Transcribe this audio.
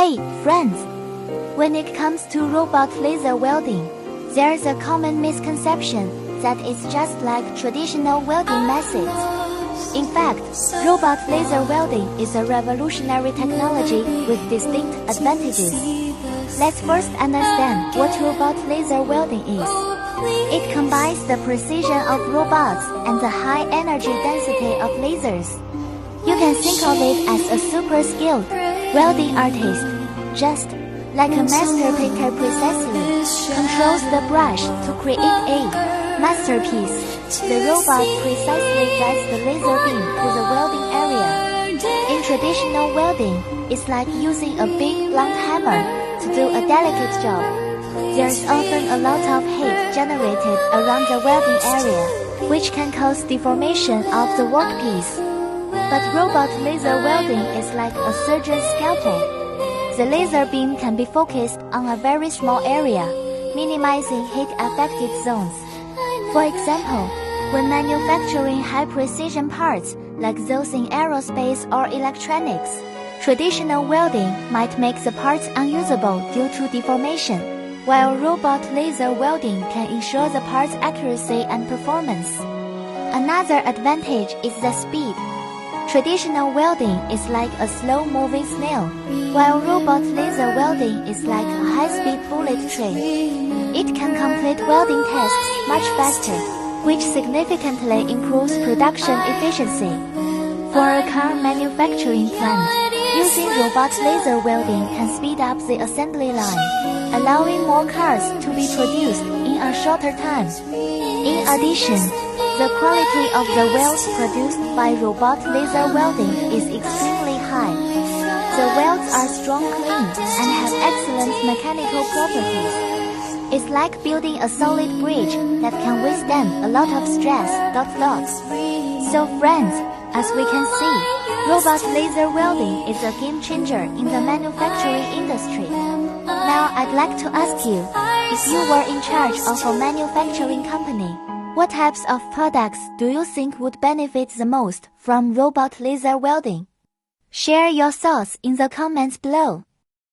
Hey, friends! When it comes to robot laser welding, there's a common misconception that it's just like traditional welding methods. In fact, robot laser welding is a revolutionary technology with distinct advantages. Let's first understand what robot laser welding is. It combines the precision of robots and the high energy density of lasers. You can think of it as a super skilled welding artist, just like a master painter precisely controls the brush to create a masterpiece. The robot precisely guides the laser beam to the welding area. In traditional welding, it's like using a big blunt hammer to do a delicate job. There's often a lot of heat generated around the welding area, which can cause deformation of the workpiece. But robot laser welding is like a surgeon's scalpel. The laser beam can be focused on a very small area, minimizing heat-affected zones. For example, when manufacturing high-precision parts like those in aerospace or electronics, traditional welding might make the parts unusable due to deformation, while robot laser welding can ensure the part's accuracy and performance. Another advantage is the speed. Traditional welding is like a slow-moving snail, while robot laser welding is like a high-speed bullet train. It can complete welding tasks much faster, which significantly improves production efficiency. For a car manufacturing plant, using robot laser welding can speed up the assembly line, allowing more cars to be produced in a shorter time. In addition, the quality of the welds produced by robot laser welding is extremely high. The welds are strong, clean, and have excellent mechanical properties. It's like building a solid bridge that can withstand a lot of stress. So friends, as we can see, robot laser welding is a game changer in the manufacturing industry. Now I'd like to ask you, if you were in charge of a manufacturing company, what types of products do you think would benefit the most from robot laser welding? Share your thoughts in the comments below.